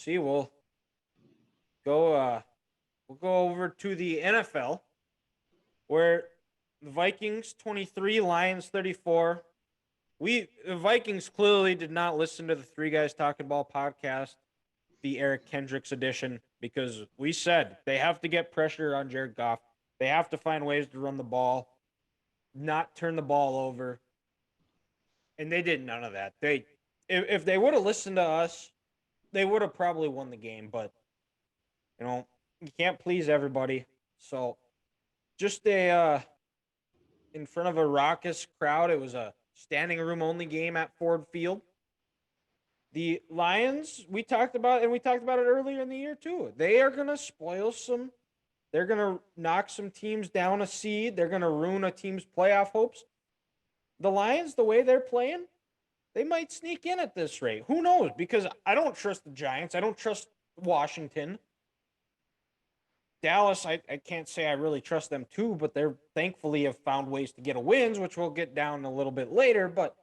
see, go we'll go over to the NFL where the Vikings 23, Lions 34. The Vikings clearly did not listen to the Three Guys Talking Ball podcast, the Eric Kendricks edition, because we said they have to get pressure on Jared Goff. They have to find ways to run the ball, not turn the ball over. And they did none of that. If they would have listened to us, they would have probably won the game, but you can't please everybody. So just in front of a raucous crowd, it was a standing room only game at Ford Field. The Lions, we talked about it earlier in the year too. They are going to spoil some. They're going to knock some teams down a seed. They're going to ruin a team's playoff hopes. The Lions, the way they're playing, they might sneak in at this rate. Who knows? Because I don't trust the Giants. I don't trust Washington. Dallas, I can't say I really trust them too, but they're thankfully have found ways to get a wins, which we'll get down a little bit later. But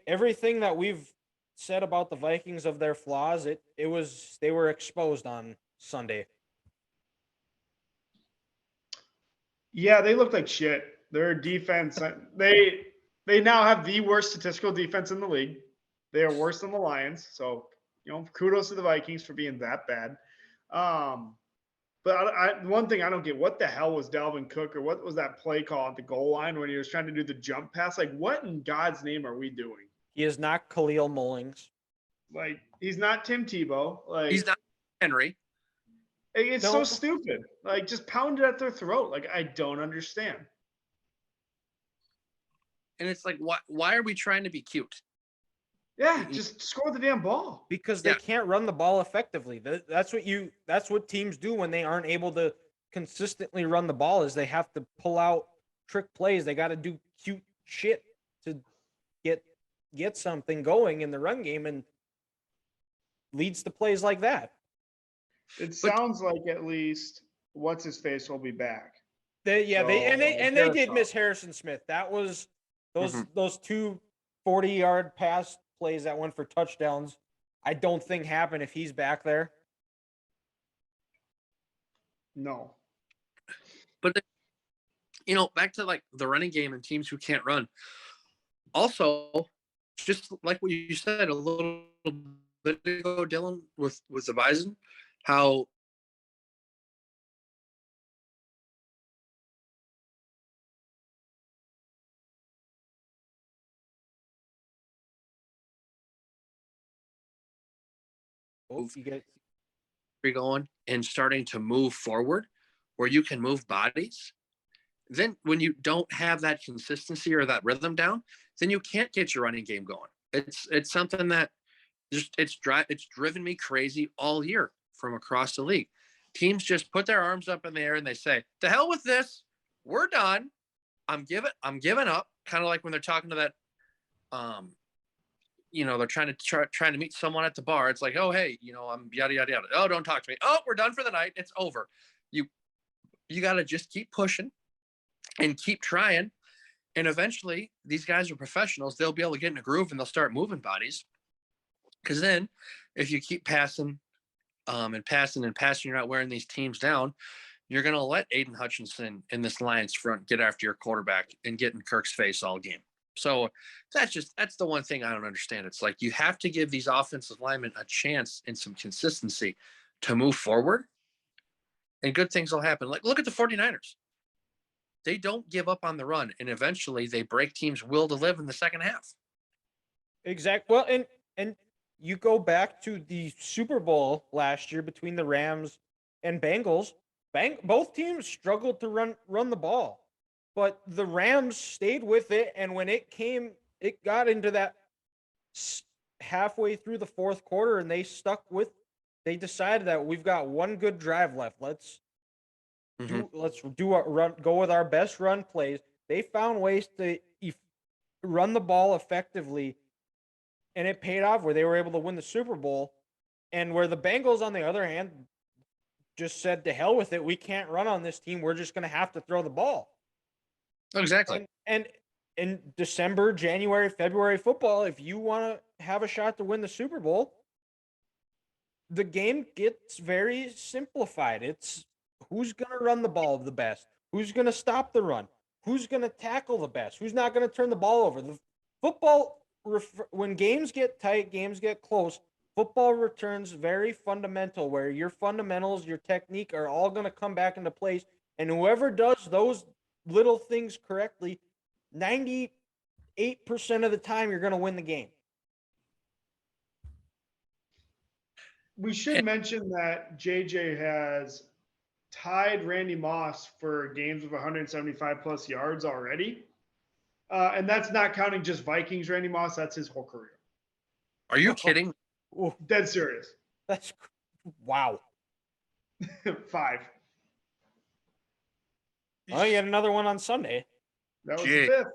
everything that we've said about the Vikings of their flaws, they were exposed on Sunday. Yeah, they look like shit. Their defense, they now have the worst statistical defense in the league. They are worse than the Lions. So, kudos to the Vikings for being that bad. But one thing I don't get, what the hell was Dalvin Cook, or what was that play call at the goal line when he was trying to do the jump pass? Like, what in God's name are we doing? He is not Khalil Mullings. Like, he's not Tim Tebow. Like, he's not Henry. It's so stupid. Like, just pound it at their throat. Like, I don't understand. And it's like, why are we trying to be cute? Yeah, just score the damn ball. Because they can't run the ball effectively. That's what teams do when they aren't able to consistently run the ball, is they have to pull out trick plays. They got to do cute shit to get something going in the run game, and leads to plays like that. It sounds like at least what's his face will be back. They did miss Harrison Smith. That was those two 40-yard pass plays that went for touchdowns. I don't think happen if he's back there. No. But back to like the running game and teams who can't run. Also, just like what you said a little bit ago, Dylan, with the Bison, how you're going and starting to move forward where you can move bodies. Then when you don't have that consistency or that rhythm down, then you can't get your running game going. It's something that it's driven me crazy all year from across the league. Teams just put their arms up in the air and they say, "To hell with this. We're done. I'm giving up." Kind of like when they're talking to that they're trying to meet someone at the bar. It's like, "Oh, hey, I'm yada yada yada. Oh, don't talk to me. Oh, we're done for the night. It's over." You got to just keep pushing and keep trying. And eventually these guys are professionals. They'll be able to get in a groove and they'll start moving bodies. Because then if you keep passing and passing, you're not wearing these teams down, you're going to let Aiden Hutchinson in this Lions front get after your quarterback and get in Kirk's face all game. So that's the one thing I don't understand. It's like you have to give these offensive linemen a chance and some consistency to move forward, and good things will happen. Like, look at the 49ers. They don't give up on the run, and eventually they break teams' will to live in the second half. Exactly. Well, and you go back to the Super Bowl last year between the Rams and Bengals. Both teams struggled to run the ball, but the Rams stayed with it, and when it got into that halfway through the fourth quarter, and they decided that we've got one good drive left. Let's do a run, go with our best run plays. They found ways to run the ball effectively, and it paid off where they were able to win the Super Bowl. And where the Bengals, on the other hand, just said, "To hell with it. We can't run on this team. We're just going to have to throw the ball." Exactly. And in December, January, February football, if you want to have a shot to win the Super Bowl, the game gets very simplified. It's who's going to run the ball the best, who's going to stop the run, who's going to tackle the best, who's not going to turn the ball over. The football, when games get tight, games get close, football returns very fundamental, where your fundamentals, your technique are all going to come back into place. And whoever does those little things correctly, 98% of the time, you're going to win the game. We should mention that JJ has tied Randy Moss for games with 175 plus yards already. And that's not counting just Vikings Randy Moss. That's his whole career. Are you kidding? Ooh, Dead serious. that's wow. 5. Oh, you had another one on Sunday. That was Gee. the 5th.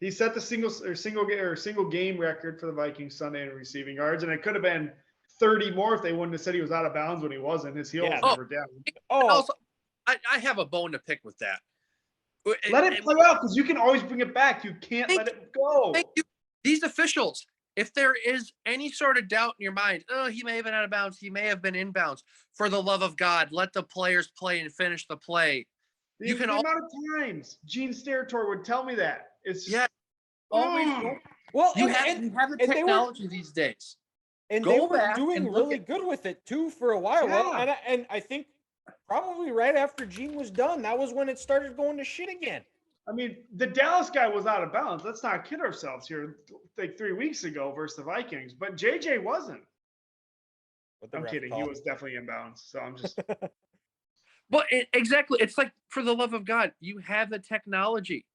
He set the single game record for the Vikings Sunday in receiving yards, and it could have been 30 more if they wouldn't have said he was out of bounds when he wasn't. His heel was Yeah. never down. Oh, Also, I have a bone to pick with that. Let it play out, because you can always bring it back. You can't let it go. Thank you. These officials, if there is any sort of doubt in your mind, oh, he may have been out of bounds, he may have been in bounds. For the love of God, let the players play and finish the play. The amount of times Gene Steratore would tell me that. It's just, Yeah. Always well, you and, have and, the and they were technology these days. and Go they were back doing and look really at- good with it too for a while. Well, Yeah. and I think probably right after Gene was done, that was when it started going to shit again. I mean, the Dallas guy was out of bounds. Let's not kid ourselves here. Like 3 weeks ago versus the Vikings, but JJ wasn't. What the I'm ref kidding. He called. was definitely in bounds. So I'm just. But exactly, it's like, for the love of God, you have the technology.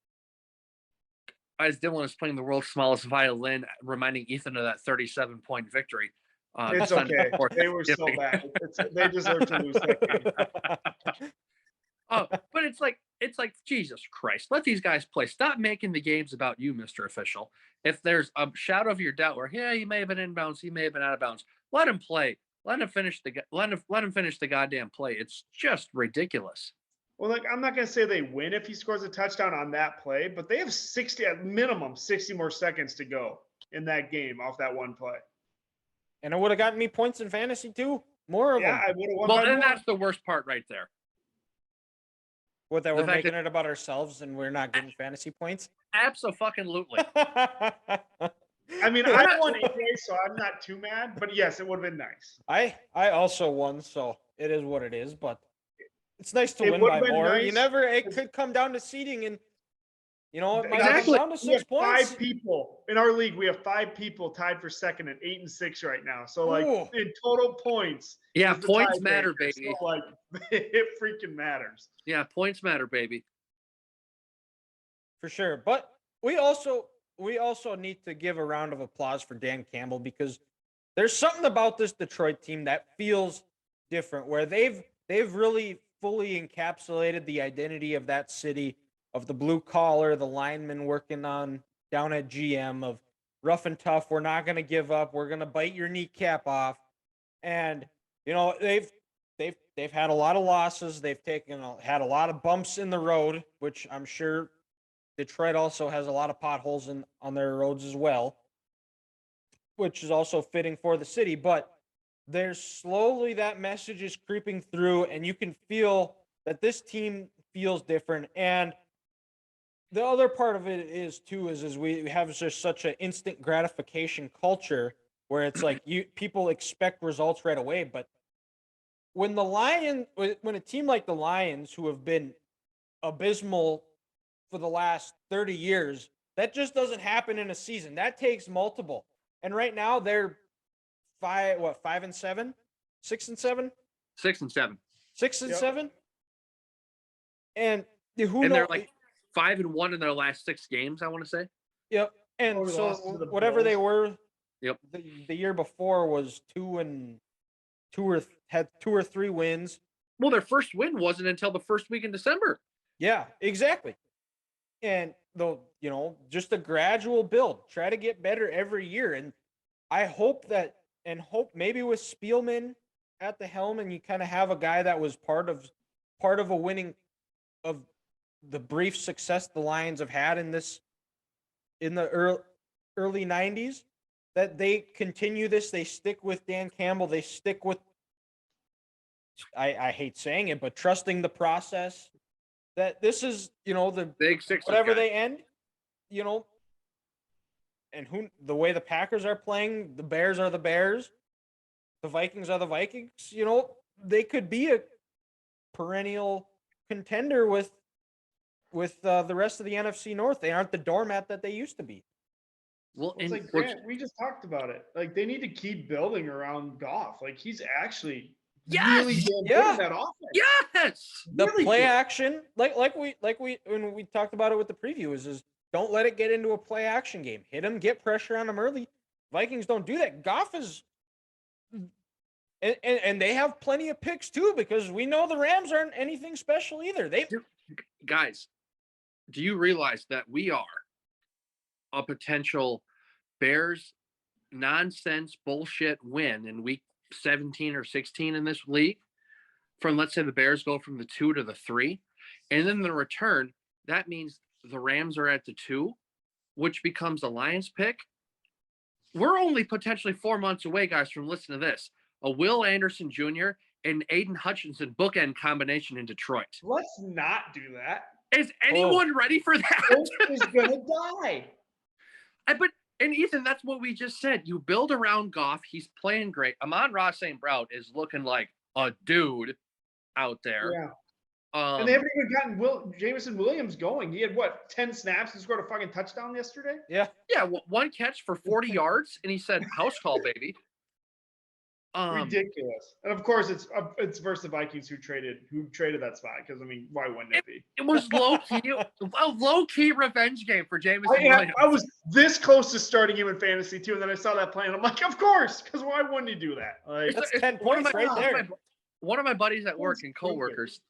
As Dylan is playing the world's smallest violin, reminding Ethan of that 37-point victory. It's Sunday okay. before They were so Thanksgiving. bad. They deserve to lose that game. But it's like Jesus Christ, let these guys play. Stop making the games about you, Mr. Official. If there's a shadow of your doubt where, yeah, he may have been in bounds, he may have been out of bounds, let him play. Let him finish the goddamn play. It's just ridiculous. Well, like, I'm not going to say they win if he scores a touchdown on that play, but they have 60, at minimum, 60 more seconds to go in that game off that one play. And it would have gotten me points in fantasy too. More of Yeah, them. I would have won Well, by and more. that's the worst part right there. What, that the we're fact making it about ourselves and we're not getting fantasy points? Absolutely. I mean, I won anyway, so I'm not too mad. But yes, it would have been nice. I also won, so it is what it is. But it's nice to It win would by have been more. nice. You never. It could come down to seeding, and you know it might Exactly. come down to We have 6 points. 5 people in our league. We have 5 people tied for second at 8 and 6 right now. So like Ooh. in total points. Yeah, is the points tiebreaker. matter, baby. So like it freaking matters. Yeah, points matter, baby. For sure. But we also need to give a round of applause for Dan Campbell, because there's something about this Detroit team that feels different, where they've really fully encapsulated the identity of that city, of the blue collar, the linemen working on down at GM, of rough and tough. We're not going to give up. We're going to bite your kneecap off. And you know, they've had a lot of losses. They've had a lot of bumps in the road, which I'm sure Detroit also has a lot of potholes on their roads as well, which is also fitting for the city. But there's slowly that message is creeping through, and you can feel that this team feels different. And the other part of it is too is we have just such an instant gratification culture, where it's like people expect results right away. But when a team like the Lions, who have been abysmal for the last 30 years, that just doesn't happen in a season. That takes multiple. And right now they're 5 and 7, 6 and 7, 6 and 7. 6 and Yep. 7. And who And knows? they're like 5 and 1 in their last 6 games, I want to say. Yep. And Or so lost to the whatever they Bills. were, Yep. the year before was 2 or 3 wins. Well, their first win wasn't until the first week in December. Yeah, exactly. And though, you know, just a gradual build. Try to get better every year. And I hope maybe with Spielman at the helm, and you kind of have a guy that was part of a winning of the brief success the Lions have had in this in the early 90s that they continue this. They stick with Dan Campbell. They stick with, I hate saying it, but trusting the process. That this is, the Big Sixes whatever guy. they end, and the way the Packers are playing, the Bears are the Bears, the Vikings are the Vikings. They could be a perennial contender with the rest of the NFC North. They aren't the doormat that they used to be. Well, it's like Grant, we just talked about it. Like they need to keep building around Goff. Like he's actually really damn good in that offense. Yes. The Really play good. action, like we when we talked about it with the preview, is don't let it get into a play action game. Hit him, get pressure on him early. Vikings don't do that. Goff is, and they have plenty of picks too, because we know the Rams aren't anything special either. Guys, do you realize that we are a potential Bears nonsense bullshit win in week 17 or 16 in this league? From, let's say, the Bears go from the 2 to the 3, and then the return, that means the Rams are at the 2, which becomes a Lions pick. We're only potentially 4 months away, guys, from, listen to this, a Will Anderson Jr. and Aiden Hutchinson bookend combination in Detroit. Let's not do that. Is anyone ready for that? Hope is gonna die. And Ethan, that's what we just said. You build around Goff. He's playing great. Amon-Ra St. Brown is looking like a dude out there. Yeah. And they haven't even gotten Jameson Williams going. He had 10 snaps and scored a fucking touchdown yesterday? Yeah. Yeah, one catch for 40 yards, and he said, "House call, baby." Ridiculous. And of course, it's versus the Vikings who traded that spot. Because I mean, why wouldn't it be? It was a low key revenge game for Jameson Williams. I was this close to starting him in fantasy too, and then I saw that play, and I'm like, of course, because why wouldn't he do that? Like, That's 10 points right there. One of my buddies at work and coworkers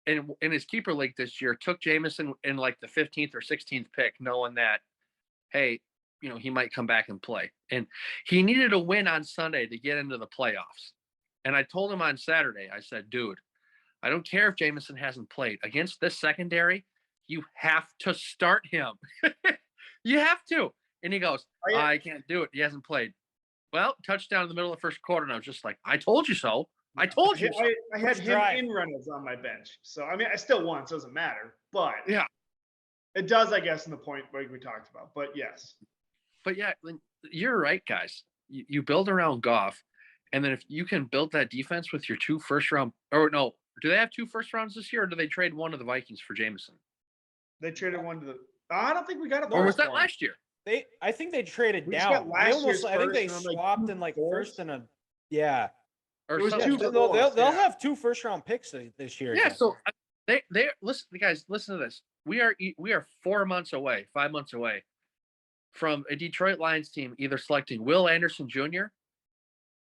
in his keeper league this year took Jameson in like the 15th or 16th pick, knowing that, hey, he might come back and play. And he needed a win on Sunday to get into the playoffs. And I told him on Saturday, I said, dude, I don't care if Jameson hasn't played. Against this secondary, you have to start him. You have to. And he goes, I can't do it. He hasn't played. Well, touchdown in the middle of the first quarter, and I was just like, I told you so. I told you so. I had him in runners on my bench. So, I mean, I still won, so it doesn't matter. But yeah, it does, I guess, in the point like we talked about. But yes. But yeah, you're right, guys. You build around Goff, and then if you can build that defense with your 2 first round, or no, do they have 2 first rounds this year, or do they trade one to the Vikings for Jameson? They traded one to the. I don't think we got a. Or was that last year? I think they traded down. I think they swapped in like first and a Or it was something. 2 they'll have 2 first round picks this year. Yeah, so they listen, guys, listen to this. We are 4 months away, 5 months away from a Detroit Lions team either selecting Will Anderson Jr.,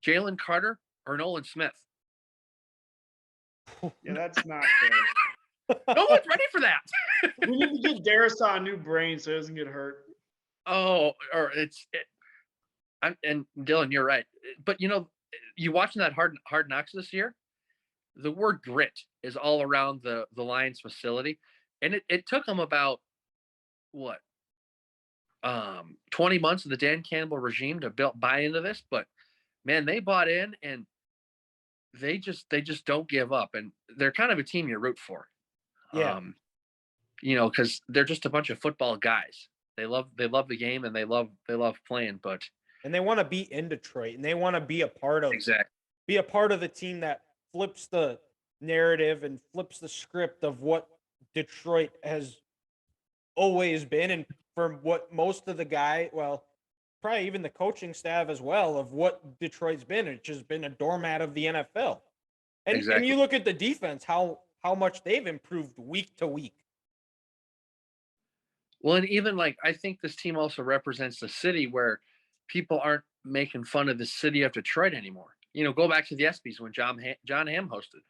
Jalen Carter, or Nolan Smith. Yeah, that's not fair. No one's ready for that. We need to get Darisaw a new brain so he doesn't get hurt. Oh, or and Dylan, you're right. But you watching that hard knocks this year, the word grit is all around the Lions facility. And it took them about 20 months of the Dan Campbell regime to buy into this, but man, they bought in, and they just don't give up, and they're kind of a team you root for. Yeah. Because they're just a bunch of football guys. They love the game, and they love playing, and they want to be in Detroit, and they want to be a part of the team that flips the narrative and flips the script of what Detroit has always been, and from what most of the probably even the coaching staff as well, of what Detroit's been. It's just been a doormat of the NFL. And you look at the defense, how much they've improved week to week. Well, and even I think this team also represents the city where people aren't making fun of the city of Detroit anymore. Go back to the ESPYs when John Hamm hosted.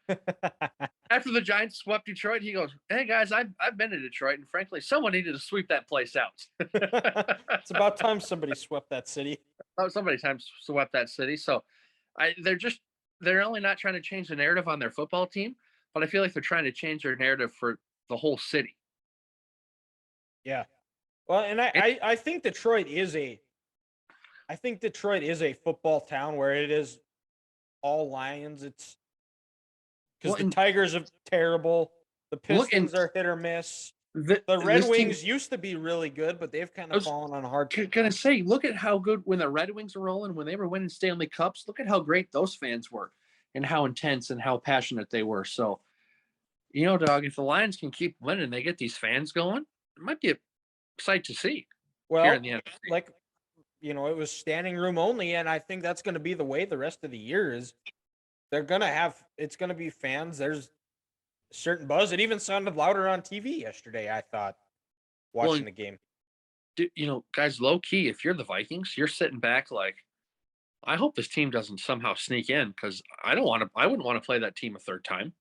After the Giants swept Detroit, he goes, "Hey guys, I've been to Detroit, and frankly, someone needed to sweep that place out." It's about time somebody swept that city. Swept that city. So, they're only not trying to change the narrative on their football team, but I feel like they're trying to change their narrative for the whole city. Yeah. Well, and I think Detroit is a football town where it is all Lions. It's because Well, the and Tigers are terrible. The look, and Pistons are hit or miss. the, The Red this team. Wings used to be really good, but they've kind I of was fallen on hard times. gonna say, look at how good when the Red Wings were rolling, when they were winning Stanley Cups. Look at how great those fans were, and how intense and how passionate they were. So, dog, if the Lions can keep winning, they get these fans going. It might be a sight to see here Well, in the NFC. like it was standing room only, and I think that's going to be the way the rest of the year is. They're gonna have it's gonna be fans. There's a certain buzz. It even sounded louder on TV yesterday. I thought Well, watching the game. guys, low key, if you're the Vikings, you're sitting back like, I hope this team doesn't somehow sneak in because I don't want to. I wouldn't want to play that team a third time.